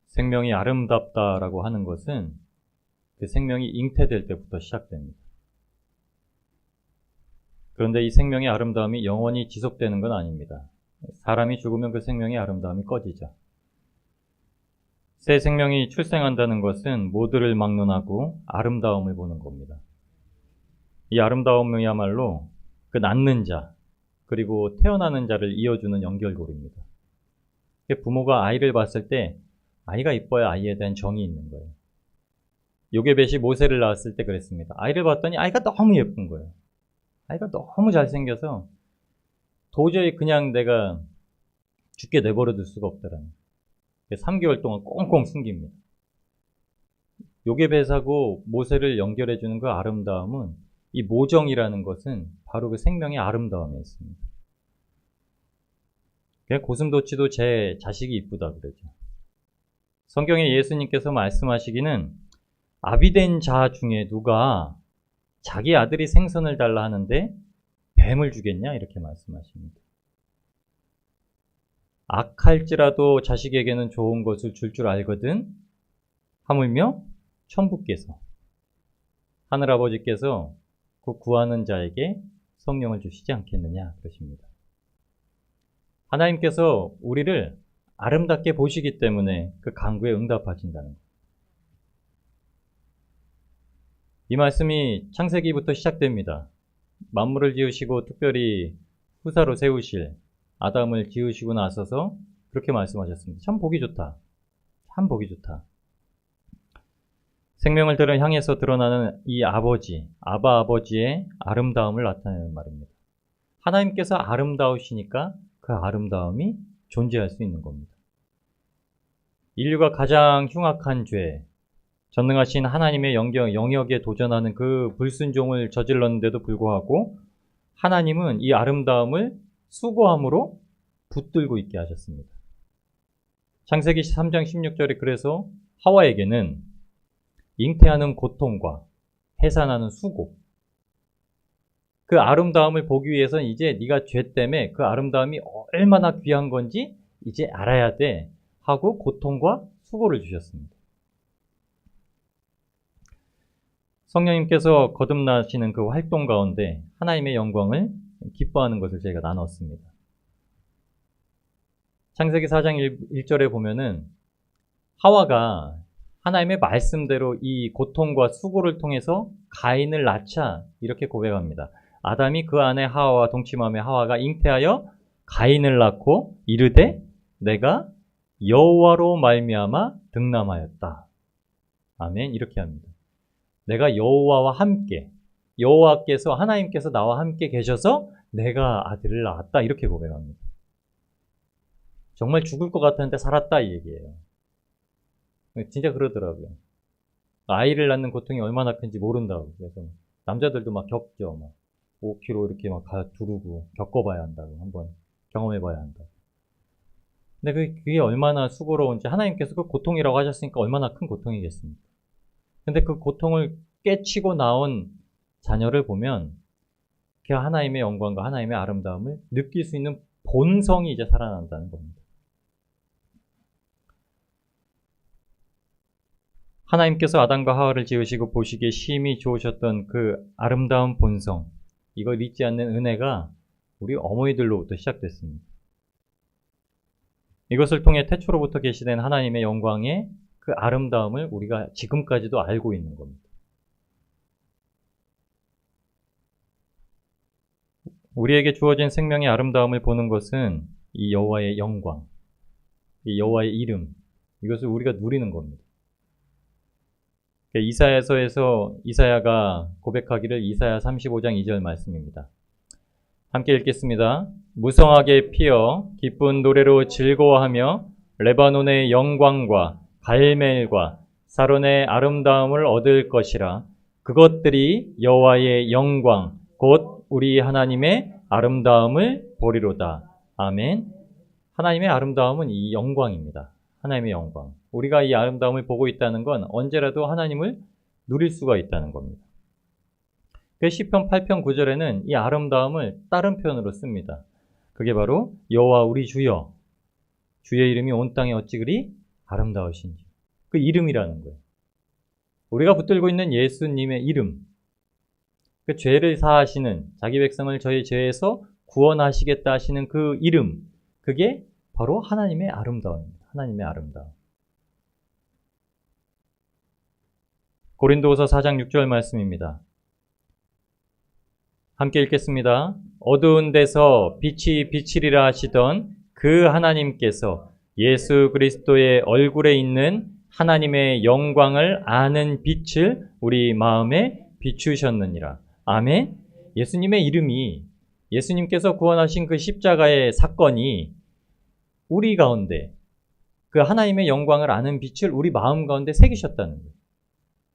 생명이 아름답다라고 하는 것은 그 생명이 잉태될 때부터 시작됩니다. 그런데 이 생명의 아름다움이 영원히 지속되는 건 아닙니다. 사람이 죽으면 그 생명의 아름다움이 꺼지죠. 새 생명이 출생한다는 것은 모두를 막론하고 아름다움을 보는 겁니다. 이 아름다움이야말로 그 낳는 자, 그리고 태어나는 자를 이어주는 연결고리입니다. 부모가 아이를 봤을 때 아이가 이뻐야 아이에 대한 정이 있는 거예요. 요게벳이 모세를 낳았을 때 그랬습니다. 아이를 봤더니 아이가 너무 예쁜 거예요. 아이가 너무 잘생겨서 도저히 그냥 내가 죽게 내버려 둘 수가 없더라는. 3개월 동안 꽁꽁 숨깁니다. 요게벳하고 모세를 연결해주는 그 아름다움은, 이 모정이라는 것은 바로 그 생명의 아름다움에 있습니다. 고슴도치도 제 자식이 이쁘다 그러죠. 성경에 예수님께서 말씀하시기는 아비된 자 중에 누가 자기 아들이 생선을 달라 하는데 뱀을 주겠냐 이렇게 말씀하십니다. 악할지라도 자식에게는 좋은 것을 줄 알거든 하물며 천부께서, 하늘아버지께서 그 구하는 자에게 성령을 주시지 않겠느냐 그러십니다. 하나님께서 우리를 아름답게 보시기 때문에 그 간구에 응답하신다는 것. 이 말씀이 창세기부터 시작됩니다. 만물을 지으시고 특별히 후사로 세우실 아담을 지으시고 나서서 그렇게 말씀하셨습니다. 참 보기 좋다. 참 보기 좋다. 생명을 향해서 드러나는 이 아버지, 아바 아버지의 아름다움을 나타내는 말입니다. 하나님께서 아름다우시니까 그 아름다움이 존재할 수 있는 겁니다. 인류가 가장 흉악한 죄, 전능하신 하나님의 영역에 도전하는 그 불순종을 저질렀는데도 불구하고 하나님은 이 아름다움을 수고함으로 붙들고 있게 하셨습니다. 창세기 3장 16절에 그래서 하와에게는 잉태하는 고통과 해산하는 수고, 그 아름다움을 보기 위해서는 이제 네가 죄 때문에 그 아름다움이 얼마나 귀한 건지 이제 알아야 돼 하고 고통과 수고를 주셨습니다. 성령님께서 거듭나시는 그 활동 가운데 하나님의 영광을 기뻐하는 것을 저희가 나눴습니다. 창세기 4장 1절에 보면은 하와가 하나님의 말씀대로 이 고통과 수고를 통해서 가인을 낳자 이렇게 고백합니다. 아담이 그 아내 하와와 동침하며 하와가 잉태하여 가인을 낳고 이르되 내가 여호와로 말미암아 득남하였다. 아멘. 이렇게 합니다. 내가 여호와와 함께, 여호와께서 하나님께서 나와 함께 계셔서 내가 아들을 낳았다 이렇게 고백합니다. 정말 죽을 것 같았는데 살았다 이 얘기예요. 진짜 그러더라고요. 아이를 낳는 고통이 얼마나 큰지 모른다고. 그래서 남자들도 막 겪죠. 막 5kg 이렇게 막 두르고 겪어봐야 한다고, 한번 경험해봐야 한다고. 근데 그게 얼마나 수고로운지, 하나님께서 그 고통이라고 하셨으니까 얼마나 큰 고통이겠습니까? 근데 그 고통을 깨치고 나온 자녀를 보면 그 하나님의 영광과 하나님의 아름다움을 느낄 수 있는 본성이 이제 살아난다는 겁니다. 하나님께서 아담과 하와를 지으시고 보시기에 심히 좋으셨던 그 아름다운 본성, 이걸 잊지 않는 은혜가 우리 어머니들로부터 시작됐습니다. 이것을 통해 태초로부터 계시된 하나님의 영광의 그 아름다움을 우리가 지금까지도 알고 있는 겁니다. 우리에게 주어진 생명의 아름다움을 보는 것은 이 여호와의 영광, 이 여호와의 이름, 이것을 우리가 누리는 겁니다. 이사야서에서 이사야가 고백하기를 이사야 35장 2절 말씀입니다. 함께 읽겠습니다. 무성하게 피어 기쁜 노래로 즐거워하며 레바논의 영광과 갈멜과 사론의 아름다움을 얻을 것이라. 그것들이 여호와의 영광 곧 우리 하나님의 아름다움을 보리로다. 아멘. 하나님의 아름다움은 이 영광입니다. 하나님의 영광. 우리가 이 아름다움을 보고 있다는 건 언제라도 하나님을 누릴 수가 있다는 겁니다. 시편 8편 9절에는 이 아름다움을 다른 표현으로 씁니다. 그게 바로 여호와 우리 주여, 주의 이름이 온 땅에 어찌 그리 아름다우신지. 그 이름이라는 거예요. 우리가 붙들고 있는 예수님의 이름, 그 죄를 사하시는, 자기 백성을 저희 죄에서 구원하시겠다 하시는 그 이름, 그게 바로 하나님의 아름다움입니다. 하나님의 아름다움. 고린도후서 4장 6절 말씀입니다. 함께 읽겠습니다. 어두운 데서 빛이 비치리라 하시던 그 하나님께서 예수 그리스도의 얼굴에 있는 하나님의 영광을 아는 빛을 우리 마음에 비추셨느니라. 아멘. 예수님의 이름이, 예수님께서 구원하신 그 십자가의 사건이 우리 가운데 그 하나님의 영광을 아는 빛을 우리 마음 가운데 새기셨다는 거예요.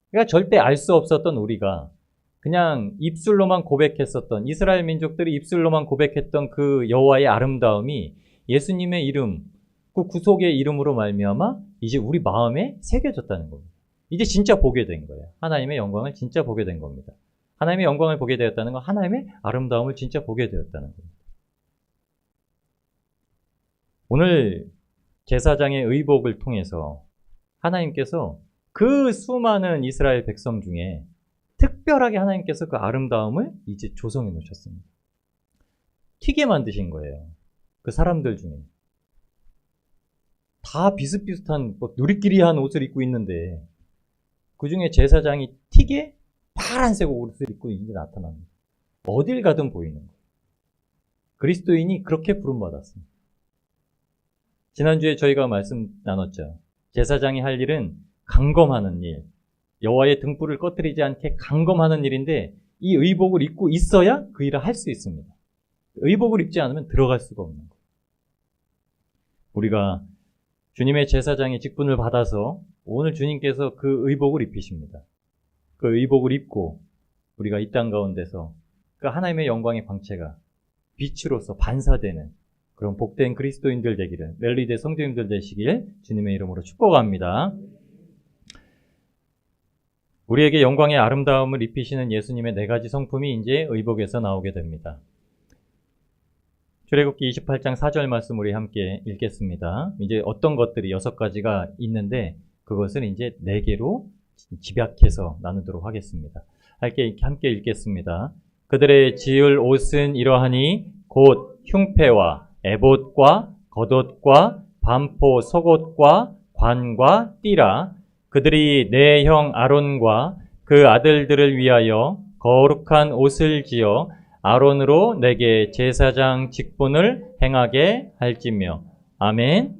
그러니까 절대 알 수 없었던 우리가 그냥 입술로만 고백했었던, 이스라엘 민족들이 입술로만 고백했던 그 여호와의 아름다움이 예수님의 이름, 그 구속의 이름으로 말미암아 이제 우리 마음에 새겨졌다는 겁니다. 이제 진짜 보게 된 거예요. 하나님의 영광을 진짜 보게 된 겁니다. 하나님의 영광을 보게 되었다는 건 하나님의 아름다움을 진짜 보게 되었다는 겁니다. 오늘 제사장의 의복을 통해서 하나님께서 그 수많은 이스라엘 백성 중에 특별하게 하나님께서 그 아름다움을 이제 조성해 놓으셨습니다. 튀게 만드신 거예요. 그 사람들 중에. 다 비슷비슷한 누리끼리한 옷을 입고 있는데 그 중에 제사장이 튀게 파란색 옷을 입고 이제 나타납니다. 어딜 가든 보이는 거예요. 그리스도인이 그렇게 부름받았습니다. 지난주에 저희가 말씀 나눴죠. 제사장이 할 일은 강검하는 일, 여호와의 등불을 꺼뜨리지 않게 강검하는 일인데 이 의복을 입고 있어야 그 일을 할 수 있습니다. 의복을 입지 않으면 들어갈 수가 없는 거예요. 우리가 주님의 제사장의 직분을 받아서 오늘 주님께서 그 의복을 입히십니다. 그 의복을 입고 우리가 이 땅 가운데서 그 하나님의 영광의 광채가 빛으로서 반사되는 그런 복된 그리스도인들 되기를, 멜리대 성도님들 되시길 주님의 이름으로 축복합니다. 우리에게 영광의 아름다움을 입히시는 예수님의 4가지 성품이 이제 의복에서 나오게 됩니다. 출애굽기 28장 4절 말씀 우리 함께 읽겠습니다. 이제 어떤 것들이 6가지가 있는데 그것을 이제 4개로 집약해서 나누도록 하겠습니다. 함께 읽겠습니다. 그들의 지을 옷은 이러하니 곧 흉패와 에봇과 겉옷과 반포 속옷과 관과 띠라. 그들이 내 형 아론과 그 아들들을 위하여 거룩한 옷을 지어 아론으로 내게 제사장 직분을 행하게 할지며. 아멘.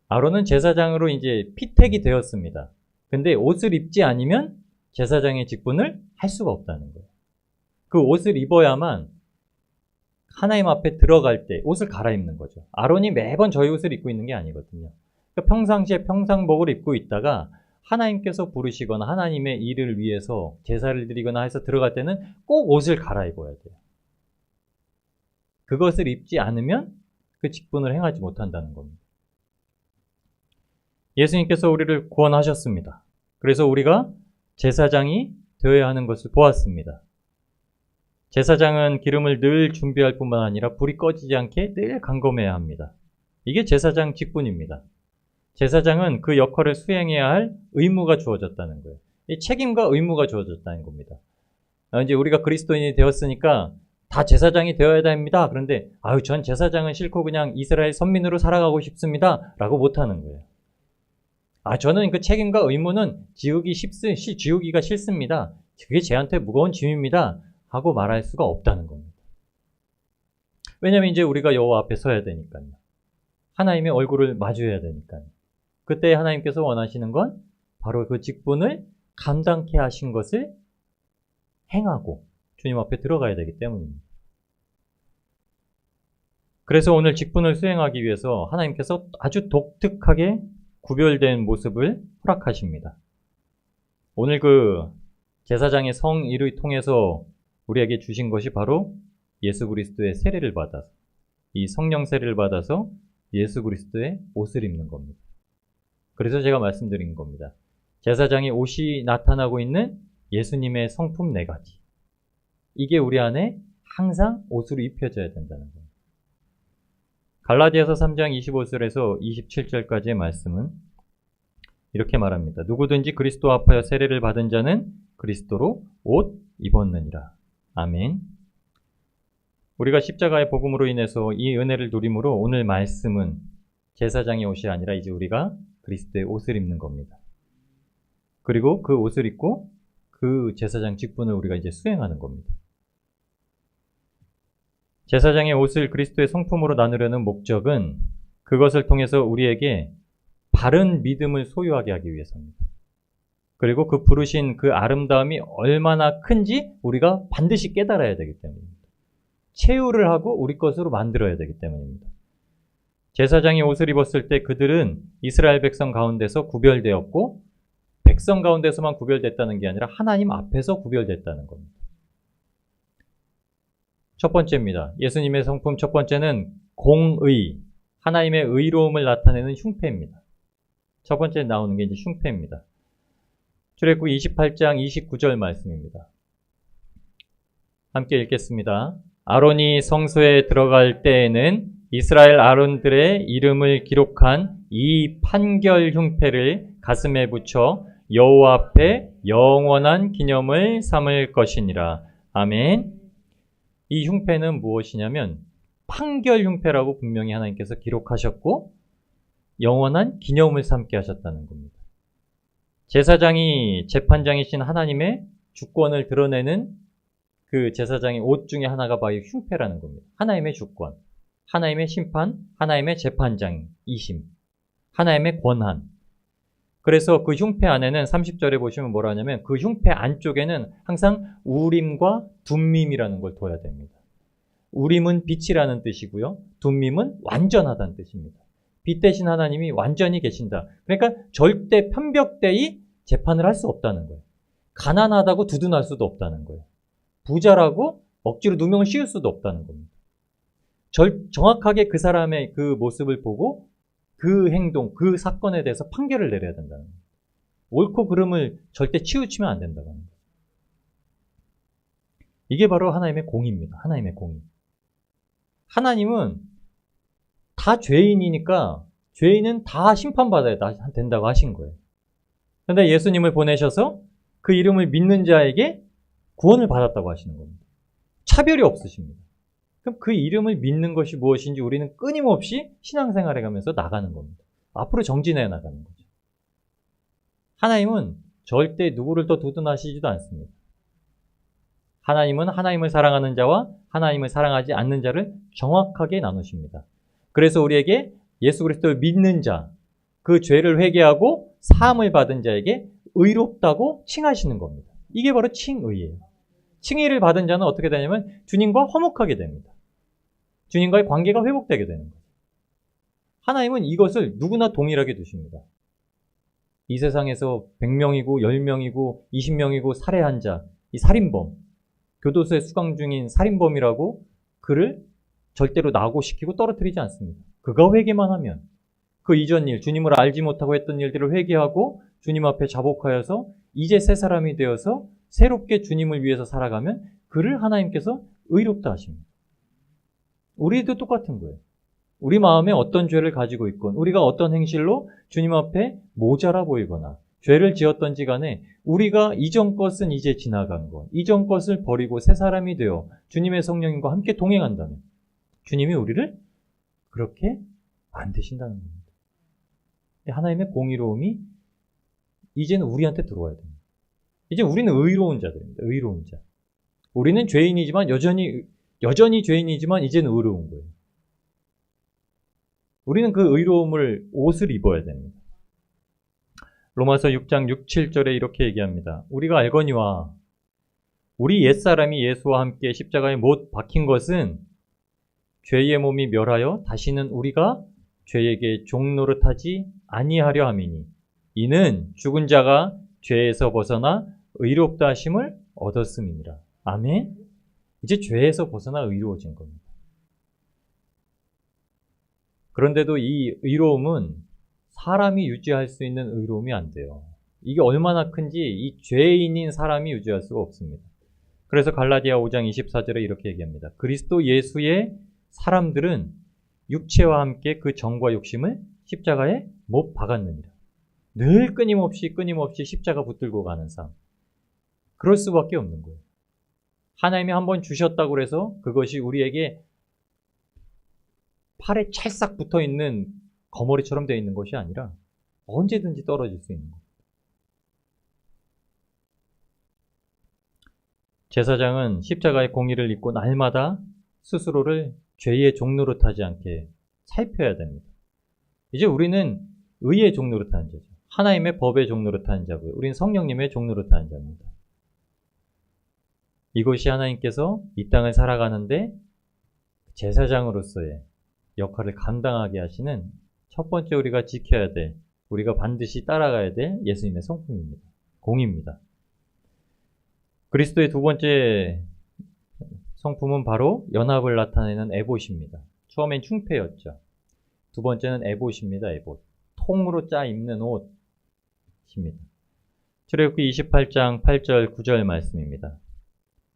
아론은 제사장으로 이제 피택이 되었습니다. 근데 옷을 입지 않으면 제사장의 직분을 할 수가 없다는 거예요. 그 옷을 입어야만 하나님 앞에 들어갈 때 옷을 갈아입는 거죠. 아론이 매번 저희 옷을 입고 있는 게 아니거든요. 그러니까 평상시에 평상복을 입고 있다가 하나님께서 부르시거나 하나님의 일을 위해서 제사를 드리거나 해서 들어갈 때는 꼭 옷을 갈아입어야 돼요. 그것을 입지 않으면 그 직분을 행하지 못한다는 겁니다. 예수님께서 우리를 구원하셨습니다. 그래서 우리가 제사장이 되어야 하는 것을 보았습니다. 제사장은 기름을 늘 준비할 뿐만 아니라 불이 꺼지지 않게 늘 감검해야 합니다. 이게 제사장 직분입니다. 제사장은 그 역할을 수행해야 할 의무가 주어졌다는 거예요. 이 책임과 의무가 주어졌다는 겁니다. 이제 우리가 그리스도인이 되었으니까 다 제사장이 되어야 됩니다. 그런데 전 제사장은 싫고 그냥 이스라엘 선민으로 살아가고 싶습니다. 라고 못하는 거예요. 저는 그 책임과 의무는 지우기가 싫습니다. 그게 제한테 무거운 짐입니다. 하고 말할 수가 없다는 겁니다. 왜냐하면 이제 우리가 여호와 앞에 서야 되니까요. 하나님의 얼굴을 마주해야 되니까요. 그때 하나님께서 원하시는 건 바로 그 직분을 감당케 하신 것을 행하고 주님 앞에 들어가야 되기 때문입니다. 그래서 오늘 직분을 수행하기 위해서 하나님께서 아주 독특하게 구별된 모습을 허락하십니다. 오늘 그 제사장의 성일을 통해서 우리에게 주신 것이 바로 예수 그리스도의 세례를 받아서, 이 성령 세례를 받아서 예수 그리스도의 옷을 입는 겁니다. 그래서 제가 말씀드린 겁니다. 제사장의 옷이 나타나고 있는 예수님의 성품 4가지. 이게 우리 안에 항상 옷으로 입혀져야 된다는 겁니다. 갈라디아서 3장 25절에서 27절까지의 말씀은 이렇게 말합니다. 누구든지 그리스도 합하여 세례를 받은 자는 그리스도로 옷 입었느니라. 아멘. 우리가 십자가의 복음으로 인해서 이 은혜를 누림으로 오늘 말씀은 제사장의 옷이 아니라 이제 우리가 그리스도의 옷을 입는 겁니다. 그리고 그 옷을 입고 그 제사장 직분을 우리가 이제 수행하는 겁니다. 제사장의 옷을 그리스도의 성품으로 나누려는 목적은 그것을 통해서 우리에게 바른 믿음을 소유하게 하기 위해서입니다. 그리고 그 부르신 그 아름다움이 얼마나 큰지 우리가 반드시 깨달아야 되기 때문입니다. 체유를 하고 우리 것으로 만들어야 되기 때문입니다. 제사장이 옷을 입었을 때 그들은 이스라엘 백성 가운데서 구별되었고 백성 가운데서만 구별됐다는 게 아니라 하나님 앞에서 구별됐다는 겁니다. 첫 번째입니다. 예수님의 성품 첫 번째는 공의, 하나님의 의로움을 나타내는 흉패입니다. 첫 번째 나오는 게 이제 흉패입니다. 출애굽 28장 29절 말씀입니다. 함께 읽겠습니다. 아론이 성소에 들어갈 때에는 이스라엘 아론들의 이름을 기록한 이 판결 흉패를 가슴에 붙여 여호와 앞에 영원한 기념을 삼을 것이니라. 아멘. 이 흉패는 무엇이냐면 판결 흉패라고 분명히 하나님께서 기록하셨고 영원한 기념을 삼게 하셨다는 겁니다. 제사장이 재판장이신 하나님의 주권을 드러내는 그 제사장의 옷 중에 하나가 바로 흉패라는 겁니다. 하나님의 주권, 하나님의 심판, 하나님의 재판장이심, 하나님의 권한. 그래서 그 흉패 안에는 30절에 보시면 뭐라 하냐면 그 흉패 안쪽에는 항상 우림과 둠밈이라는 걸 둬야 됩니다. 우림은 빛이라는 뜻이고요. 둠밈은 완전하다는 뜻입니다. 빛 대신 하나님이 완전히 계신다. 그러니까 절대 편벽되이 재판을 할 수 없다는 거예요. 가난하다고 두둔할 수도 없다는 거예요. 부자라고 억지로 누명을 씌울 수도 없다는 겁니다. 정확하게 그 사람의 그 모습을 보고 그 행동, 그 사건에 대해서 판결을 내려야 된다는 거예요. 옳고 그름을 절대 치우치면 안 된다는 거예요. 이게 바로 하나님의 공의입니다. 하나님의 공의. 하나님은 다 죄인이니까 죄인은 다 심판받아야 된다고 하신 거예요. 그런데 예수님을 보내셔서 그 이름을 믿는 자에게 구원을 받았다고 하시는 겁니다. 차별이 없으십니다. 그럼 그 이름을 믿는 것이 무엇인지 우리는 끊임없이 신앙생활에 가면서 나가는 겁니다. 앞으로 정진해 나가는 거죠. 하나님은 절대 누구를 더 두둔하시지도 않습니다. 하나님은 하나님을 사랑하는 자와 하나님을 사랑하지 않는 자를 정확하게 나누십니다. 그래서 우리에게 예수 그리스도를 믿는 자, 그 죄를 회개하고 사함을 받은 자에게 의롭다고 칭하시는 겁니다. 이게 바로 칭의예요. 칭의를 받은 자는 어떻게 되냐면 주님과 화목하게 됩니다. 주님과의 관계가 회복되게 되는 거예요. 하나님은 이것을 누구나 동일하게 두십니다. 이 세상에서 100명이고 10명이고 20명이고 살해한 자, 이 살인범, 교도소에 수감 중인 살인범이라고 그를 절대로 낙오시키고 떨어뜨리지 않습니다. 그가 회개만 하면 그 이전 일, 주님을 알지 못하고 했던 일들을 회개하고 주님 앞에 자복하여서 이제 새 사람이 되어서 새롭게 주님을 위해서 살아가면 그를 하나님께서 의롭다 하십니다. 우리도 똑같은 거예요. 우리 마음에 어떤 죄를 가지고 있건 우리가 어떤 행실로 주님 앞에 모자라 보이거나 죄를 지었던지 간에 우리가 이전 것은 이제 지나간 것, 이전 것을 버리고 새 사람이 되어 주님의 성령님과 함께 동행한다면 주님이 우리를 그렇게 만드신다는 겁니다. 하나님의 공의로움이 이제는 우리한테 들어와야 됩니다. 이제 우리는 의로운 자들입니다. 의로운 자. 우리는 죄인이지만 여전히 죄인이지만 이제는 의로운 거예요. 우리는 그 의로움을 옷을 입어야 됩니다. 로마서 6장 6, 7절에 이렇게 얘기합니다. 우리가 알거니와 우리 옛사람이 예수와 함께 십자가에 못 박힌 것은 죄의 몸이 멸하여 다시는 우리가 죄에게 종노릇하지 아니하려 함이니 이는 죽은 자가 죄에서 벗어나 의롭다 하심을 얻었음이니라. 아멘. 이제 죄에서 벗어나 의로워진 겁니다. 그런데도 이 의로움은 사람이 유지할 수 있는 의로움이 안 돼요. 이게 얼마나 큰지 이 죄인인 사람이 유지할 수가 없습니다. 그래서 갈라디아 5장 24절에 이렇게 얘기합니다. 그리스도 예수의 사람들은 육체와 함께 그 정과 욕심을 십자가에 못 박았느니라. 늘 끊임없이 십자가 붙들고 가는 삶. 그럴 수밖에 없는 거예요. 하나님이 한번 주셨다고 해서 그것이 우리에게 팔에 찰싹 붙어있는 거머리처럼 되어 있는 것이 아니라 언제든지 떨어질 수 있는 거예요. 제사장은 십자가의 공의를 잊고 날마다 스스로를 죄의 종노릇하지 않게 살펴야 됩니다. 이제 우리는 의의 종노릇하는 자죠. 하나님의 법의 종노릇하는 자고요. 우리는 성령님의 종노릇하는 자입니다. 이것이 하나님께서 이 땅을 살아가는데 제사장으로서의 역할을 감당하게 하시는 첫 번째 우리가 지켜야 될, 우리가 반드시 따라가야 될 예수님의 성품입니다. 공입니다. 그리스도의 두 번째 성품은 바로 연합을 나타내는 에봇입니다. 처음엔 충패였죠. 두 번째는 에봇입니다. 에봇. 통으로 짜 입는 옷입니다. 출애굽기 28장 8절 9절 말씀입니다.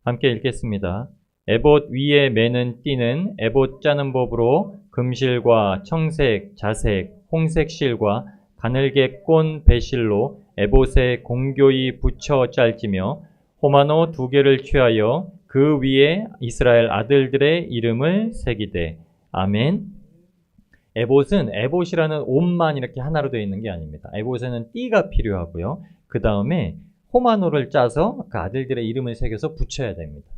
함께 읽겠습니다. 에봇 위에 매는 띠는 에봇 짜는 법으로 금실과 청색, 자색, 홍색 실과 가늘게 꼰 배실로 에봇에 공교히 붙여 짤지며 호마노 2개를 취하여 그 위에 이스라엘 아들들의 이름을 새기되. 아멘. 에봇은 에봇이라는 옷만 이렇게 하나로 되어 있는 게 아닙니다. 에봇에는 띠가 필요하고요. 그 다음에 호마노를 짜서 그 아들들의 이름을 새겨서 붙여야 됩니다.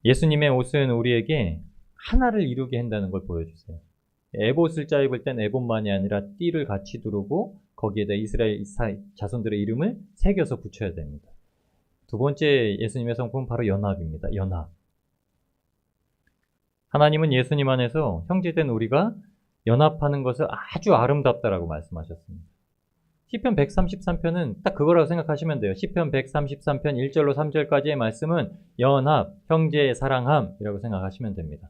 예수님의 옷은 우리에게 하나를 이루게 한다는 걸 보여주세요. 에봇을 짜 입을 땐 에봇만이 아니라 띠를 같이 두르고 거기에다 이스라엘 자손들의 이름을 새겨서 붙여야 됩니다. 두 번째 예수님의 성품은 바로 연합입니다. 연합. 하나님은 예수님 안에서 형제된 우리가 연합하는 것을 아주 아름답다라고 말씀하셨습니다. 시편 133편은 딱 그거라고 생각하시면 돼요. 시편 133편 1절로 3절까지의 말씀은 연합, 형제의 사랑함이라고 생각하시면 됩니다.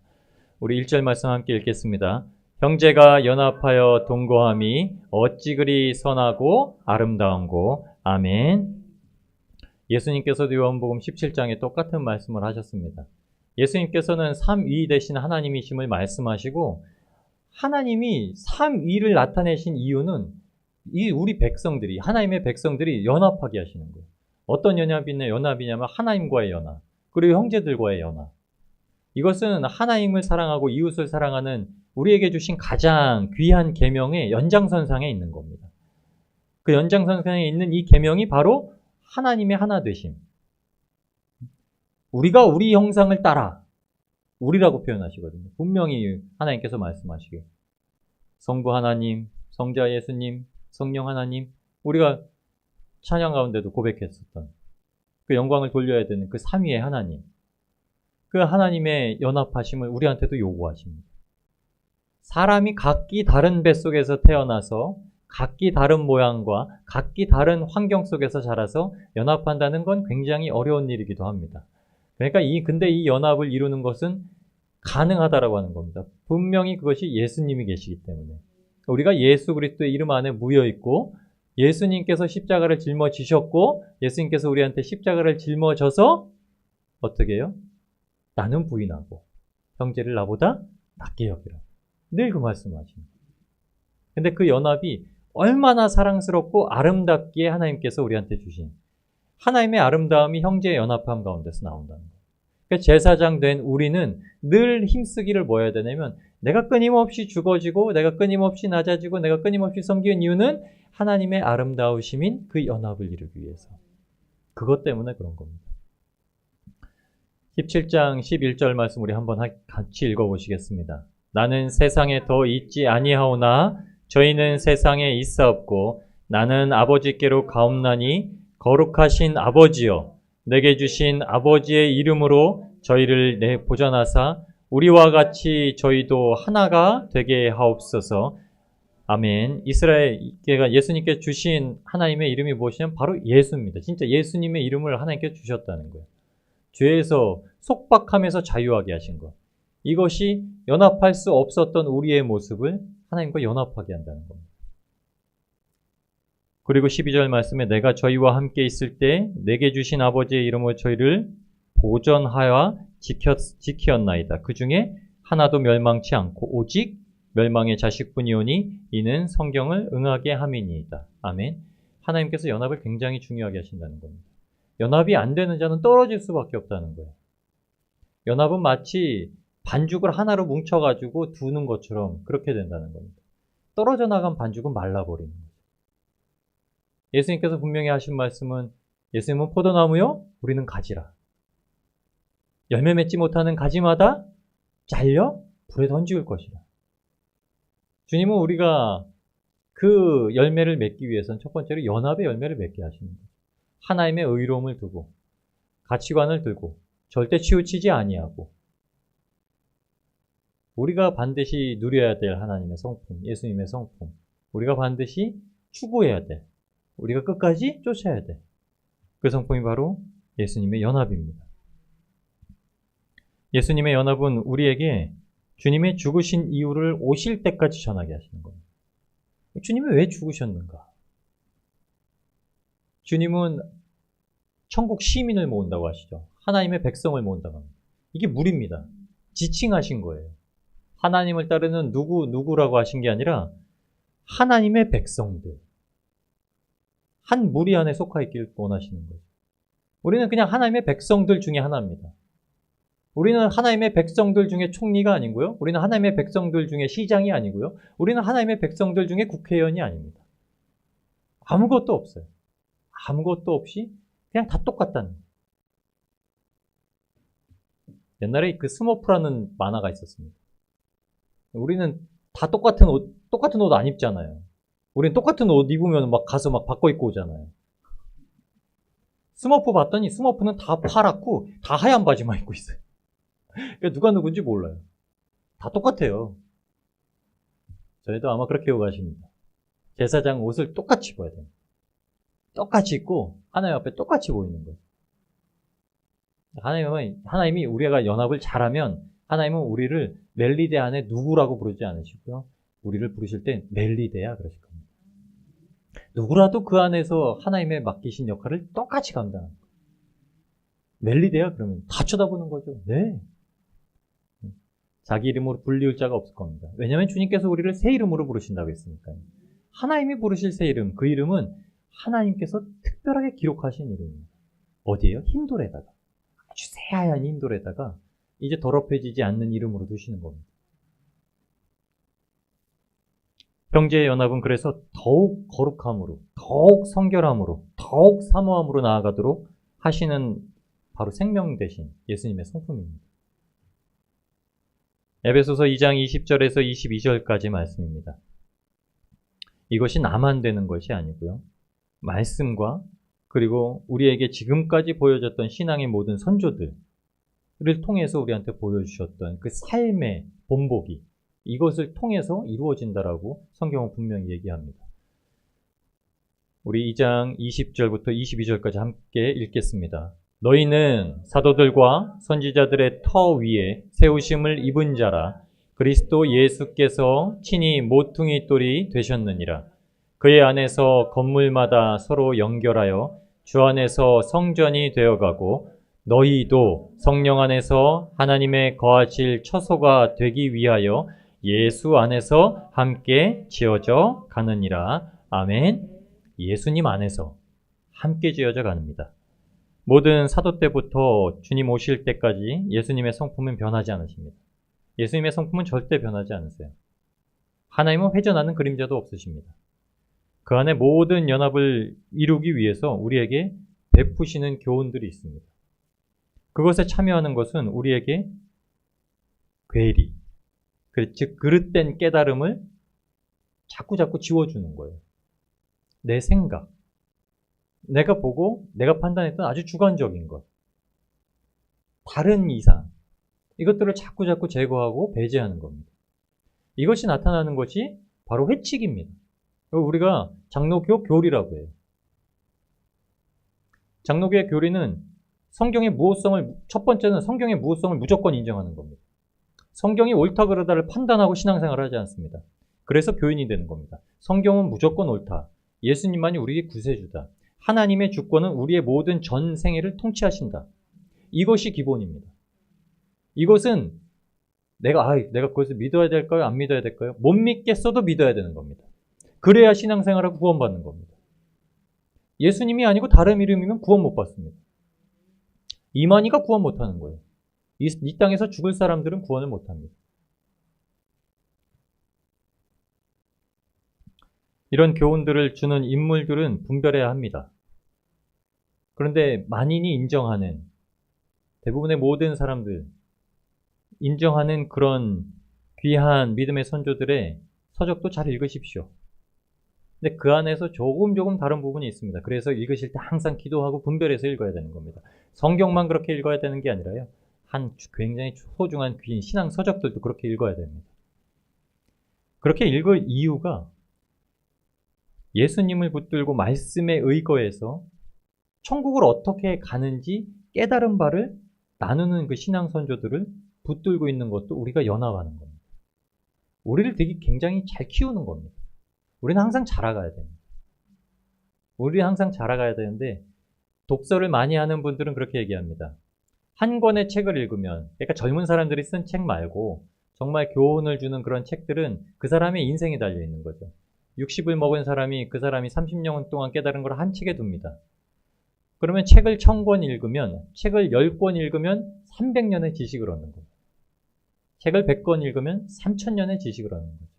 우리 1절 말씀 함께 읽겠습니다. 형제가 연합하여 동거함이 어찌 그리 선하고 아름다운고. 아멘. 예수님께서도 요한복음 17장에 똑같은 말씀을 하셨습니다. 예수님께서는 삼위 되신 하나님이심을 말씀하시고 하나님이 삼위를 나타내신 이유는 이 우리 백성들이, 하나님의 백성들이 연합하게 하시는 거예요. 어떤 연합이냐면 하나님과의 연합, 그리고 형제들과의 연합. 이것은 하나님을 사랑하고 이웃을 사랑하는 우리에게 주신 가장 귀한 계명의 연장선상에 있는 겁니다. 그 연장선상에 있는 이 계명이 바로 하나님의 하나 되심. 우리가 우리 형상을 따라, 우리라고 표현하시거든요. 분명히 하나님께서 말씀하시길. 성부 하나님, 성자 예수님, 성령 하나님, 우리가 찬양 가운데도 고백했었던 그 영광을 돌려야 되는 그 삼위의 하나님, 그 하나님의 연합하심을 우리한테도 요구하십니다. 사람이 각기 다른 뱃속에서 태어나서 각기 다른 모양과 각기 다른 환경 속에서 자라서 연합한다는 건 굉장히 어려운 일이기도 합니다. 그러니까 근데 이 연합을 이루는 것은 가능하다라고 하는 겁니다. 분명히 그것이 예수님이 계시기 때문에. 우리가 예수 그리스도의 이름 안에 묻어 있고 예수님께서 십자가를 짊어지셨고 예수님께서 우리한테 십자가를 짊어져서 어떻게 해요? 나는 부인하고 형제를 나보다 낫게 여기라. 늘 그 말씀하십니다. 근데 그 연합이 얼마나 사랑스럽고 아름답기에 하나님께서 우리한테 주신 하나님의 아름다움이 형제의 연합함 가운데서 나온다는 거예요. 그러니까 제사장 된 우리는 늘 힘쓰기를 뭐 해야 되냐면 내가 끊임없이 죽어지고 내가 끊임없이 낮아지고 내가 끊임없이 섬기는 이유는 하나님의 아름다우심인 그 연합을 이루기 위해서. 그것 때문에 그런 겁니다. 17장 11절 말씀 우리 한번 같이 읽어보시겠습니다. 나는 세상에 더 있지 아니하오나 저희는 세상에 있사옵고 나는 아버지께로 가옵나니 거룩하신 아버지여 내게 주신 아버지의 이름으로 저희를 보전하사 우리와 같이 저희도 하나가 되게 하옵소서. 아멘. 이스라엘께가 예수님께 주신 하나님의 이름이 무엇이냐면 바로 예수입니다. 진짜 예수님의 이름을 하나님께 주셨다는 거예요. 죄에서 속박하면서 자유하게 하신 것. 이것이 연합할 수 없었던 우리의 모습을 하나님과 연합하게 한다는 겁니다. 그리고 12절 말씀에 내가 저희와 함께 있을 때 내게 주신 아버지의 이름으로 저희를 보전하여 지켰나이다. 그 중에 하나도 멸망치 않고 오직 멸망의 자식뿐이오니 이는 성경을 응하게 함이니이다. 아멘. 하나님께서 연합을 굉장히 중요하게 하신다는 겁니다. 연합이 안 되는 자는 떨어질 수밖에 없다는 거예요. 연합은 마치 반죽을 하나로 뭉쳐가지고 두는 것처럼 그렇게 된다는 겁니다. 떨어져 나간 반죽은 말라버리는 거죠. 예수님께서 분명히 하신 말씀은 예수님은 포도나무요, 우리는 가지라. 열매 맺지 못하는 가지마다 잘려 불에 던지울 것이라. 주님은 우리가 그 열매를 맺기 위해서는 첫 번째로 연합의 열매를 맺게 하시는 거예요. 하나님의 의로움을 두고 가치관을 들고 절대 치우치지 아니하고 우리가 반드시 누려야 될 하나님의 성품, 예수님의 성품, 우리가 반드시 추구해야 돼. 우리가 끝까지 쫓아야 돼. 그 성품이 바로 예수님의 연합입니다. 예수님의 연합은 우리에게 주님의 죽으신 이유를 오실 때까지 전하게 하시는 겁니다. 주님이 왜 죽으셨는가? 주님은 천국 시민을 모은다고 하시죠. 하나님의 백성을 모은다고 합니다. 이게 무리입니다. 지칭하신 거예요. 하나님을 따르는 누구라고 하신 게 아니라 하나님의 백성들. 한 무리 안에 속하 있길 원하시는 거예요. 우리는 그냥 하나님의 백성들 중에 하나입니다. 우리는 하나님의 백성들 중에 총리가 아니고요. 우리는 하나님의 백성들 중에 시장이 아니고요. 우리는 하나님의 백성들 중에 국회의원이 아닙니다. 아무것도 없어요. 아무것도 없이 그냥 다 똑같다는 거예요. 옛날에 그 스머프라는 만화가 있었습니다. 우리는 다 똑같은 옷 안 입잖아요. 우리는 똑같은 옷 입으면 막 가서 막 바꿔 입고 오잖아요. 스머프 봤더니 스머프는 다 파랗고 다 하얀 바지만 입고 있어요. 그러니까 누가 누군지 몰라요. 다 똑같아요. 저희도 아마 그렇게 오가십니다. 제사장 옷을 똑같이 입어야 돼요. 똑같이 입고 하나님 앞에 똑같이 보이는 거예요. 하나님이 우리가 연합을 잘하면 하나님은 우리를 멜리데 안에 누구라고 부르지 않으시고요. 우리를 부르실 때 멜리데야 그러실 겁니다. 누구라도 그 안에서 하나님의 맡기신 역할을 똑같이 감당하는 거예요. 멜리데야 그러면 다 쳐다보는 거죠. 네. 자기 이름으로 불리울 자가 없을 겁니다. 왜냐하면 주님께서 우리를 새 이름으로 부르신다고 했으니까요. 하나님이 부르실 새 이름, 그 이름은 하나님께서 특별하게 기록하신 이름입니다. 어디에요? 흰돌에다가. 아주 새하얀 흰돌에다가 이제 더럽혀지지 않는 이름으로 두시는 겁니다. 형제의 연합은 그래서 더욱 거룩함으로, 더욱 성결함으로, 더욱 사모함으로 나아가도록 하시는 바로 생명 대신 예수님의 성품입니다. 에베소서 2장 20절에서 22절까지 말씀입니다. 이것이 나만 되는 것이 아니고요. 말씀과 그리고 우리에게 지금까지 보여줬던 신앙의 모든 선조들을 통해서 우리한테 보여주셨던 그 삶의 본보기, 이것을 통해서 이루어진다라고 성경은 분명히 얘기합니다. 우리 2장 20절부터 22절까지 함께 읽겠습니다. 너희는 사도들과 선지자들의 터 위에 세우심을 입은 자라 그리스도 예수께서 친히 모퉁이 돌이 되셨느니라. 그의 안에서 건물마다 서로 연결하여 주 안에서 성전이 되어가고 너희도 성령 안에서 하나님의 거하실 처소가 되기 위하여 예수 안에서 함께 지어져 가느니라. 아멘. 예수님 안에서 함께 지어져 가느니라. 모든 사도 때부터 주님 오실 때까지 예수님의 성품은 변하지 않으십니다. 예수님의 성품은 절대 변하지 않으세요. 하나님은 회전하는 그림자도 없으십니다. 그 안에 모든 연합을 이루기 위해서 우리에게 베푸시는 교훈들이 있습니다. 그것에 참여하는 것은 우리에게 괴리, 즉 그릇된 깨달음을 자꾸 지워주는 거예요. 내 생각, 내가 보고 내가 판단했던 아주 주관적인 것, 다른 이상, 이것들을 자꾸 제거하고 배제하는 겁니다. 이것이 나타나는 것이 바로 회칙입니다. 우리가 장로교 교리라고 해요. 장로교의 교리는 첫 번째는 성경의 무호성을 무조건 인정하는 겁니다. 성경이 옳다 그르다를 판단하고 신앙생활을 하지 않습니다. 그래서 교인이 되는 겁니다. 성경은 무조건 옳다. 예수님만이 우리에게 구세주다. 하나님의 주권은 우리의 모든 전생애를 통치하신다. 이것이 기본입니다. 이것은 내가 그것을 믿어야 될까요? 안 믿어야 될까요? 못 믿겠어도 믿어야 되는 겁니다. 그래야 신앙생활하고 구원받는 겁니다. 예수님이 아니고 다른 이름이면 구원 못 받습니다. 이만희가 구원 못 하는 거예요. 이 땅에서 죽을 사람들은 구원을 못 합니다. 이런 교훈들을 주는 인물들은 분별해야 합니다. 그런데 만인이 인정하는, 대부분의 모든 사람들 인정하는 그런 귀한 믿음의 선조들의 서적도 잘 읽으십시오. 근데 그 안에서 조금 다른 부분이 있습니다. 그래서 읽으실 때 항상 기도하고 분별해서 읽어야 되는 겁니다. 성경만 그렇게 읽어야 되는 게 아니라요, 굉장히 소중한 귀인 신앙 서적들도 그렇게 읽어야 됩니다. 그렇게 읽을 이유가 예수님을 붙들고 말씀에 의거해서 천국을 어떻게 가는지 깨달은 바를 나누는 그 신앙 선조들을 붙들고 있는 것도 우리가 연합하는 겁니다. 우리를 되게 굉장히 잘 키우는 겁니다. 우리는 항상 자라가야 됩니다. 우리는 항상 자라가야 되는데, 독서를 많이 하는 분들은 그렇게 얘기합니다. 한 권의 책을 읽으면, 그러니까 젊은 사람들이 쓴 책 말고 정말 교훈을 주는 그런 책들은 그 사람의 인생이 달려 있는 거죠. 60을 먹은 사람이 그 사람이 30년 동안 깨달은 걸 한 책에 둡니다. 그러면 책을 1000권 읽으면, 책을 10권 읽으면 300년의 지식을 얻는 거예요. 책을 100권 읽으면 3000년의 지식을 얻는 거죠.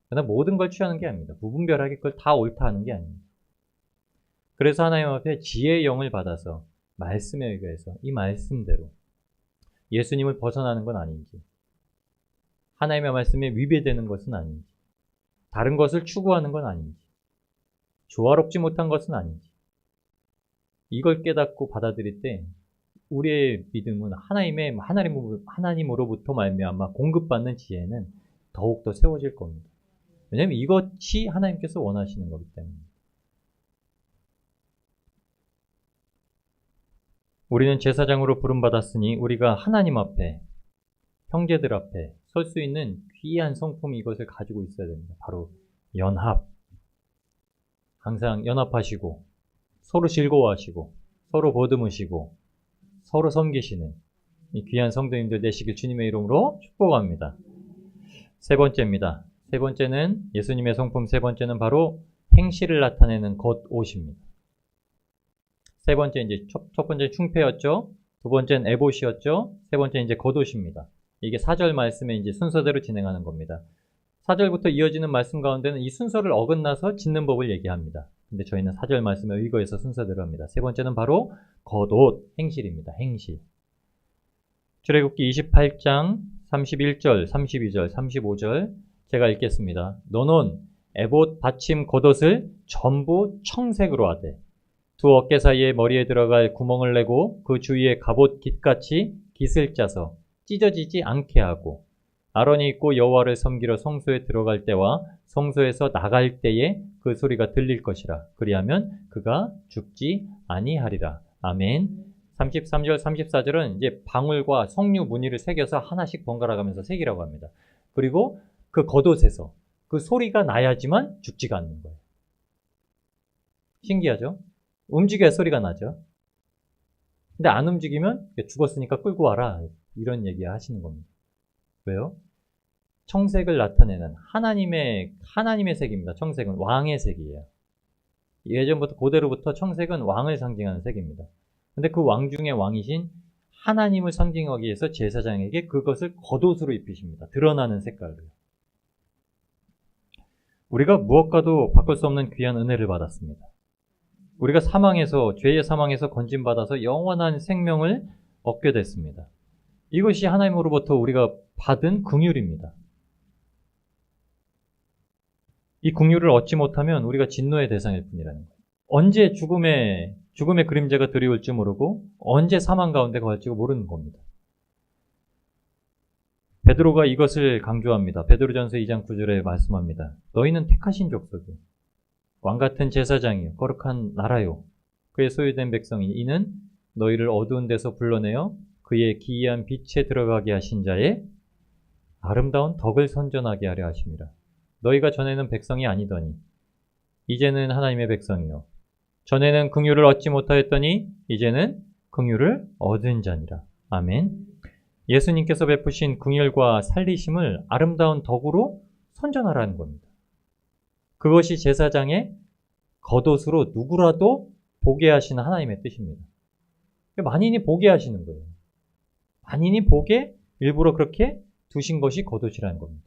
그러나 모든 걸 취하는 게 아닙니다. 무분별하게 그걸 다 옳다 하는 게 아닙니다. 그래서 하나님 앞에 지혜의 영을 받아서 말씀에 의해서 이 말씀대로 예수님을 벗어나는 건 아닌지, 하나님의 말씀에 위배되는 것은 아닌지, 다른 것을 추구하는 건 아닌지, 조화롭지 못한 것은 아닌지, 이걸 깨닫고 받아들일 때 우리의 믿음은 하나님으로부터 말미암아 공급받는 지혜는 더욱더 세워질 겁니다. 왜냐하면 이것이 하나님께서 원하시는 거기 때문에. 우리는 제사장으로 부름받았으니 우리가 하나님 앞에, 형제들 앞에 설 수 있는 귀한 성품이 이것을 가지고 있어야 됩니다. 바로 연합. 항상 연합하시고 서로 즐거워하시고 서로 보듬으시고 서로 섬기시는 이 귀한 성도님들 되시길 주님의 이름으로 축복합니다. 세 번째입니다. 세 번째는 예수님의 성품, 세 번째는 바로 행실을 나타내는 겉옷입니다. 세 번째 이제 첫 번째 충패였죠. 두 번째는 에봇이었죠. 세 번째 이제 겉옷입니다. 이게 4절 말씀의 이제 순서대로 진행하는 겁니다. 4절부터 이어지는 말씀 가운데는 이 순서를 어긋나서 짓는 법을 얘기합니다. 근데 저희는 4절 말씀에 의거해서 순서대로 합니다. 세 번째는 바로 겉옷, 행실입니다. 행실. 출애굽기 28장 31절, 32절, 35절 제가 읽겠습니다. 너는 에봇 받침 겉옷을 전부 청색으로 하되 두 어깨 사이에 머리에 들어갈 구멍을 내고 그 주위에 갑옷 깃같이 깃을 짜서 찢어지지 않게 하고 아론이 입고 여호와를 섬기러 성소에 들어갈 때와 성소에서 나갈 때에 그 소리가 들릴 것이라. 그리하면 그가 죽지 아니하리라. 아멘. 33절, 34절은 이제 방울과 석류 무늬를 새겨서 하나씩 번갈아 가면서 새기라고 합니다. 그리고 그 겉옷에서 그 소리가 나야지만 죽지가 않는 거예요. 신기하죠? 움직여야 소리가 나죠. 근데 안 움직이면 죽었으니까 끌고 와라. 이런 얘기 하시는 겁니다. 왜요? 청색을 나타내는 하나님의 색입니다. 청색은 왕의 색이에요. 예전부터 고대로부터 청색은 왕을 상징하는 색입니다. 근데 그 왕 중에 왕이신 하나님을 상징하기 위해서 제사장에게 그것을 겉옷으로 입히십니다. 드러나는 색깔로. 우리가 무엇과도 바꿀 수 없는 귀한 은혜를 받았습니다. 우리가 죄의 사망에서 건진받아서 영원한 생명을 얻게 됐습니다. 이것이 하나님으로부터 우리가 받은 긍휼입니다. 이 긍휼을 얻지 못하면 우리가 진노의 대상일 뿐이라는 거예요. 언제 죽음의 그림자가 드리울지 모르고 언제 사망 가운데 갈지 모르는 겁니다. 베드로가 이것을 강조합니다. 베드로전서 2장 9절에 말씀합니다. 너희는 택하신 족속이요 왕같은 제사장이요 거룩한 나라요 그의 소유된 백성이 이는 너희를 어두운 데서 불러내어 그의 기이한 빛에 들어가게 하신 자의 아름다운 덕을 선전하게 하려 하심이라. 너희가 전에는 백성이 아니더니 이제는 하나님의 백성이요 전에는 긍휼을 얻지 못하였더니 이제는 긍휼을 얻은 자니라. 아멘. 예수님께서 베푸신 긍휼과 살리심을 아름다운 덕으로 선전하라는 겁니다. 그것이 제사장의 겉옷으로 누구라도 보게 하시는 하나님의 뜻입니다. 만인이 보게 하시는 거예요. 만인이 보게 일부러 그렇게 두신 것이 겉옷이라는 겁니다.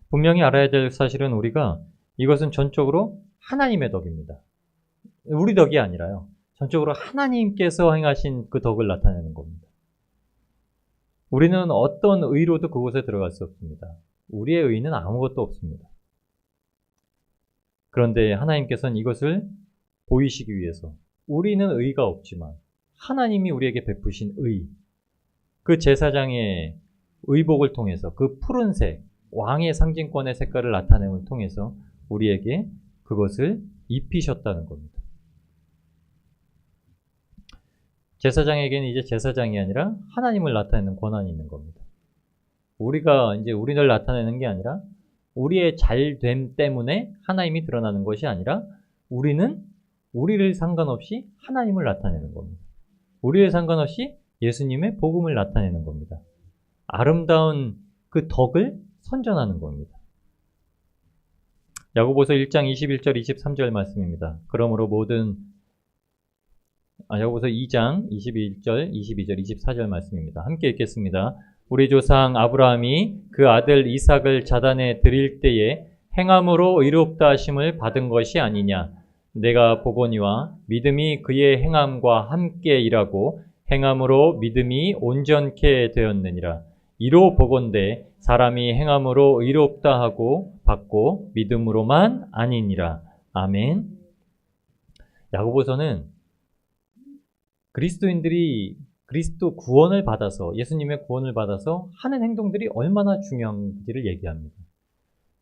분명히 알아야 될 사실은 우리가 이것은 전적으로 하나님의 덕입니다. 우리 덕이 아니라요. 전적으로 하나님께서 행하신 그 덕을 나타내는 겁니다. 우리는 어떤 의로도 그곳에 들어갈 수 없습니다. 우리의 의는 아무것도 없습니다. 그런데 하나님께서는 이것을 보이시기 위해서 우리는 의가 없지만 하나님이 우리에게 베푸신 의, 그 제사장의 의복을 통해서 그 푸른색, 왕의 상징권의 색깔을 나타냄을 통해서 우리에게 그것을 입히셨다는 겁니다. 제사장에게는 이제 제사장이 아니라 하나님을 나타내는 권한이 있는 겁니다. 우리가 이제 우리를 나타내는 게 아니라 우리의 잘됨 때문에 하나님이 드러나는 것이 아니라 우리는 우리를 상관없이 하나님을 나타내는 겁니다. 우리를 상관없이 예수님의 복음을 나타내는 겁니다. 아름다운 그 덕을 선전하는 겁니다. 야고보서 1장 21절 23절 말씀입니다. 그러므로 야고보서 2장 21절 22절 24절 말씀입니다. 함께 읽겠습니다. 우리 조상 아브라함이 그 아들 이삭을 제단에 드릴 때에 행함으로 의롭다 하심을 받은 것이 아니냐. 내가 보거니와 믿음이 그의 행함과 함께 일하고 행함으로 믿음이 온전케 되었느니라. 이로 보건대 사람이 행함으로 의롭다 하고 받고 믿음으로만 아니니라. 아멘. 야고보서는 그리스도인들이 그리스도 구원을 받아서 예수님의 구원을 받아서 하는 행동들이 얼마나 중요한지를 얘기합니다.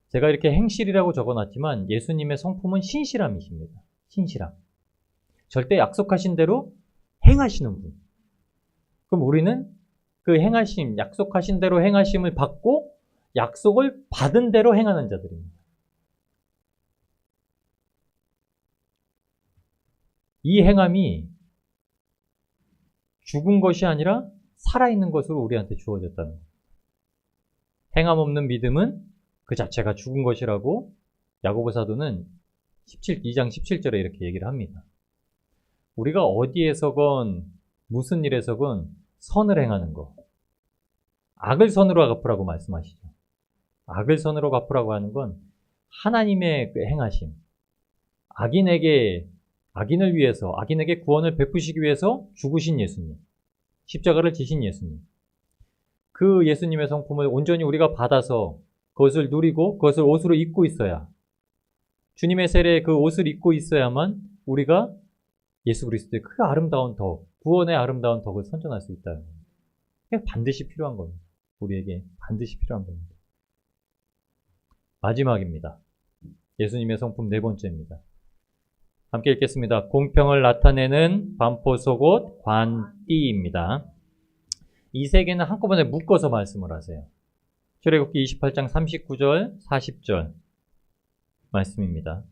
제가 이렇게 행실이라고 적어놨지만 예수님의 성품은 신실함이십니다. 신실함. 절대 약속하신 대로 행하시는 분. 그럼 우리는 그 행하심, 약속하신 대로 행하심을 받고 약속을 받은 대로 행하는 자들입니다. 이 행함이 죽은 것이 아니라 살아있는 것으로 우리한테 주어졌다는 거예요. 행함 없는 믿음은 그 자체가 죽은 것이라고 야고보 사도는 2장 17절에 이렇게 얘기를 합니다. 우리가 어디에서건 무슨 일에서건 선을 행하는 거, 악을 선으로 갚으라고 말씀하시죠. 악을 선으로 갚으라고 하는 건 하나님의 그 행하심, 악인을 위해서, 악인에게 구원을 베푸시기 위해서 죽으신 예수님, 십자가를 지신 예수님, 그 예수님의 성품을 온전히 우리가 받아서 그것을 누리고 그것을 옷으로 입고 있어야, 주님의 세례에 그 옷을 입고 있어야만 우리가 예수 그리스도의 그 아름다운 덕, 구원의 아름다운 덕을 선전할 수 있다는 겁니다. 반드시 필요한 겁니다. 우리에게 반드시 필요한 겁니다. 마지막입니다. 예수님의 성품 네 번째입니다. 함께 읽겠습니다. 공평을 나타내는 반포속옷 관띠입니다. 이 세 개는 한꺼번에 묶어서 말씀을 하세요. 출애굽기 28장 39절 40절 말씀입니다.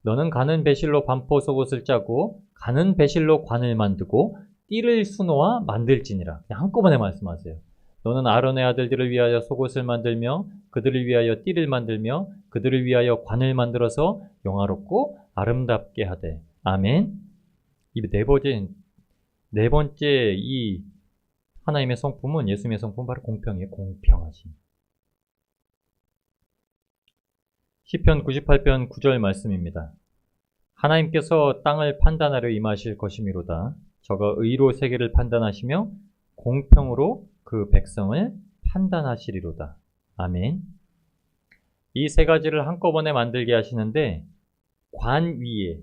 너는 가는 배실로 반포속옷을 짜고 가는 배실로 관을 만들고 띠를 수놓아 만들지니라. 그냥 한꺼번에 말씀하세요. 너는 아론의 아들들을 위하여 속옷을 만들며 그들을 위하여 띠를 만들며 그들을 위하여 관을 만들어서 영화롭고 아름답게 하되. 아멘. 이 네 번째 이 하나님의 성품은, 예수님의 성품은 바로 공평이에요. 공평하심. 시편 98편 9절 말씀입니다. 하나님께서 땅을 판단하려 임하실 것이미로다. 저가 의로 세계를 판단하시며 공평으로 그 백성을 판단하시리로다. 아멘. 이 세 가지를 한꺼번에 만들게 하시는데, 관 위에,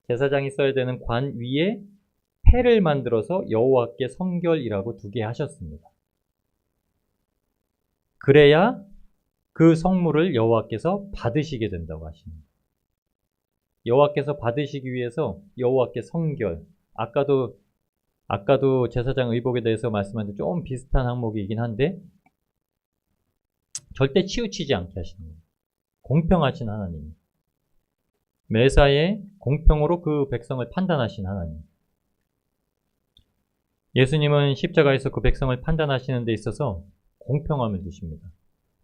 제사장이 써야 되는 관 위에 패를 만들어서 여호와께 성결이라고 두게 하셨습니다. 그래야 그 성물을 여호와께서 받으시게 된다고 하십니다. 여호와께서 받으시기 위해서 여호와께 성결, 아까도 제사장 의복에 대해서 말씀하는데 좀 비슷한 항목이긴 한데 절대 치우치지 않게 하시는 거예요. 공평하신 하나님, 매사에 공평으로 그 백성을 판단하신 하나님. 예수님은 십자가에서 그 백성을 판단하시는 데 있어서 공평함을 두십니다.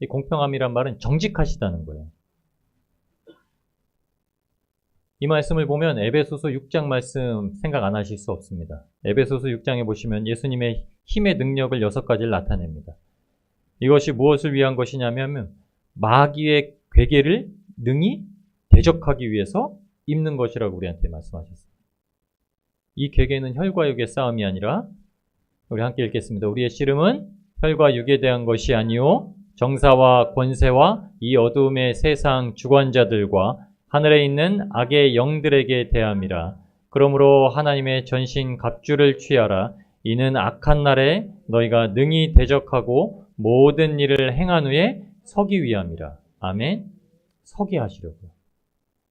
이 공평함이란 말은 정직하시다는 거예요. 이 말씀을 보면 에베소서 6장 말씀 생각 안 하실 수 없습니다. 에베소서 6장에 보시면 예수님의 힘의 능력을 6가지를 나타냅니다. 이것이 무엇을 위한 것이냐면 마귀의 괴계를 능히 대적하기 위해서 입는 것이라고 우리한테 말씀하셨습니다. 이 괴계는 혈과 육의 싸움이 아니라, 우리 함께 읽겠습니다. 우리의 씨름은 혈과 육에 대한 것이 아니요 정사와 권세와 이 어두움의 세상 주관자들과 하늘에 있는 악의 영들에게 대함이라. 그러므로 하나님의 전신 갑주를 취하라. 이는 악한 날에 너희가 능히 대적하고 모든 일을 행한 후에 서기 위함이라. 아멘. 서게 하시려고요.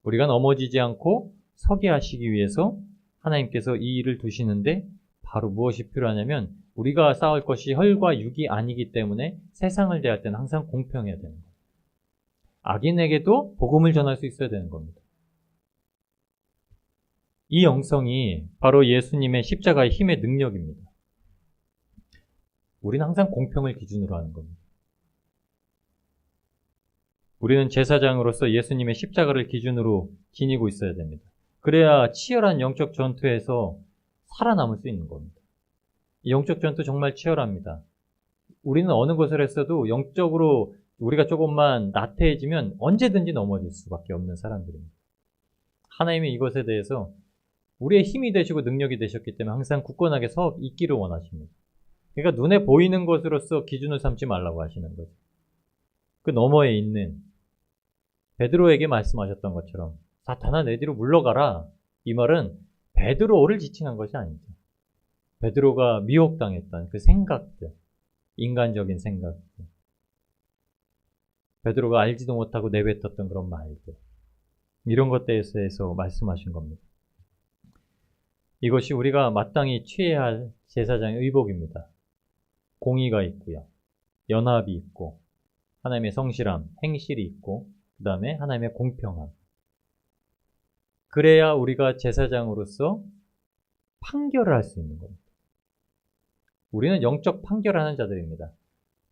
우리가 넘어지지 않고 서게 하시기 위해서 하나님께서 이 일을 두시는데, 바로 무엇이 필요하냐면 우리가 싸울 것이 혈과 육이 아니기 때문에 세상을 대할 때는 항상 공평해야 되는 거예요. 악인에게도 복음을 전할 수 있어야 되는 겁니다. 이 영성이 바로 예수님의 십자가의 힘의 능력입니다. 우리는 항상 공평을 기준으로 하는 겁니다. 우리는 제사장으로서 예수님의 십자가를 기준으로 지니고 있어야 됩니다. 그래야 치열한 영적 전투에서 살아남을 수 있는 겁니다. 이 영적 전투 정말 치열합니다. 우리는 어느 것을 했어도 영적으로 우리가 조금만 나태해지면 언제든지 넘어질 수밖에 없는 사람들입니다. 하나님이 이것에 대해서 우리의 힘이 되시고 능력이 되셨기 때문에 항상 굳건하게 서 있기를 원하십니다. 그러니까 눈에 보이는 것으로서 기준을 삼지 말라고 하시는 거죠. 그 너머에 있는 베드로에게 말씀하셨던 것처럼 사탄아 내 뒤로 물러가라. 이 말은 베드로를 지칭한 것이 아니죠. 베드로가 미혹당했던 그 생각들, 인간적인 생각들, 베드로가 알지도 못하고 내뱉었던 그런 말들, 이런 것들에 대해서 말씀하신 겁니다. 이것이 우리가 마땅히 취해야 할 제사장의 의복입니다. 공의가 있고요, 연합이 있고, 하나님의 성실함, 행실이 있고, 그 다음에 하나님의 공평함. 그래야 우리가 제사장으로서 판결을 할 수 있는 겁니다. 우리는 영적 판결하는 자들입니다.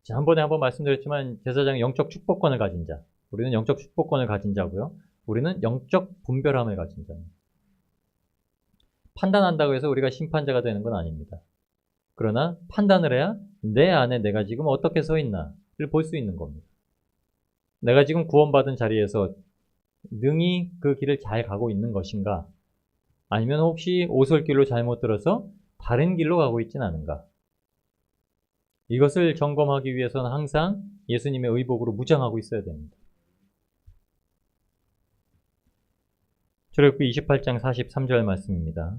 지난번에 한번 말씀드렸지만 제사장은 영적 축복권을 가진 자, 우리는 영적 축복권을 가진 자고요. 우리는 영적 분별함을 가진 자입니다. 판단한다고 해서 우리가 심판자가 되는 건 아닙니다. 그러나 판단을 해야 내 안에 내가 지금 어떻게 서 있나를 볼 수 있는 겁니다. 내가 지금 구원받은 자리에서 능히 그 길을 잘 가고 있는 것인가? 아니면 혹시 오솔길로 잘못 들어서 다른 길로 가고 있진 않은가? 이것을 점검하기 위해서는 항상 예수님의 의복으로 무장하고 있어야 됩니다. 출애굽기 28장 43절 말씀입니다.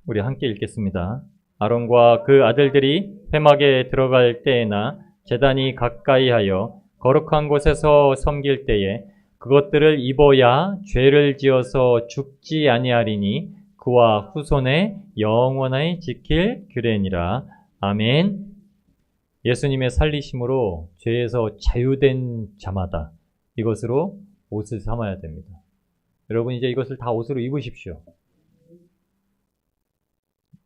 우리 함께 읽겠습니다. 아론과 그 아들들이 회막에 들어갈 때에나 제단이 가까이 하여 거룩한 곳에서 섬길 때에 그것들을 입어야 죄를 지어서 죽지 아니하리니 그와 후손에 영원히 지킬 규례니라. 아멘. 예수님의 살리심으로 죄에서 자유된 자마다 이것으로 옷을 삼아야 됩니다. 여러분 이제 이것을 다 옷으로 입으십시오.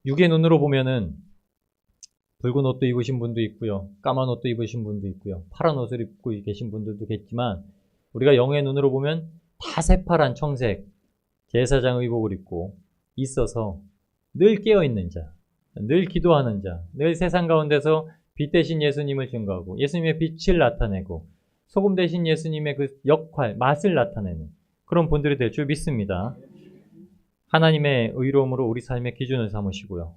육의 눈으로 보면은 붉은 옷도 입으신 분도 있고요, 까만 옷도 입으신 분도 있고요, 파란 옷을 입고 계신 분들도 있겠지만 우리가 영의 눈으로 보면 다 새파란 청색 제사장 의복을 입고 있어서 늘 깨어있는 자, 늘 기도하는 자, 늘 세상 가운데서 빛 대신 예수님을 증거하고 예수님의 빛을 나타내고 소금 대신 예수님의 그 역할, 맛을 나타내는 그런 분들이 될 줄 믿습니다. 하나님의 의로움으로 우리 삶의 기준을 삼으시고요,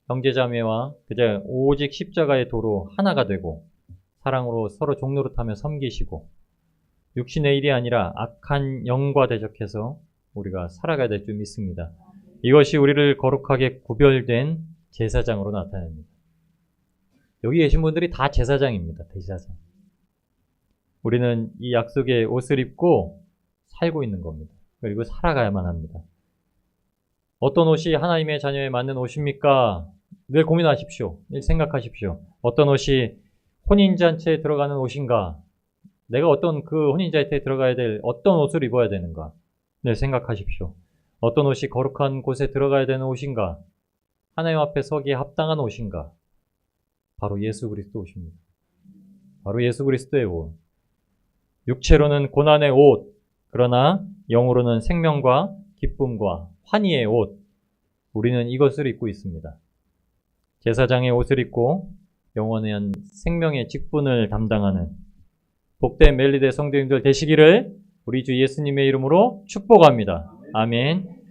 형제자매와 그저 오직 십자가의 도로 하나가 되고 사랑으로 서로 종노릇하며 섬기시고 육신의 일이 아니라 악한 영과 대적해서 우리가 살아가야 될 줄 믿습니다. 이것이 우리를 거룩하게 구별된 제사장으로 나타냅니다. 여기 계신 분들이 다 제사장입니다. 제사장. 우리는 이 약속의 옷을 입고 살고 있는 겁니다. 그리고 살아가야만 합니다. 어떤 옷이 하나님의 자녀에 맞는 옷입니까? 늘 고민하십시오. 늘 생각하십시오. 어떤 옷이 혼인잔치에 들어가는 옷인가? 내가 어떤 그 혼인잔치에 들어가야 될 어떤 옷을 입어야 되는가? 늘 생각하십시오. 어떤 옷이 거룩한 곳에 들어가야 되는 옷인가? 하나님 앞에 서기에 합당한 옷인가? 바로 예수 그리스도 옷입니다. 바로 예수 그리스도의 옷. 육체로는 고난의 옷, 그러나 영으로는 생명과 기쁨과 환희의 옷. 우리는 이것을 입고 있습니다. 제사장의 옷을 입고 영원한 생명의 직분을 담당하는 복된 멜리대 성도님들 되시기를 우리 주 예수님의 이름으로 축복합니다. 아멘.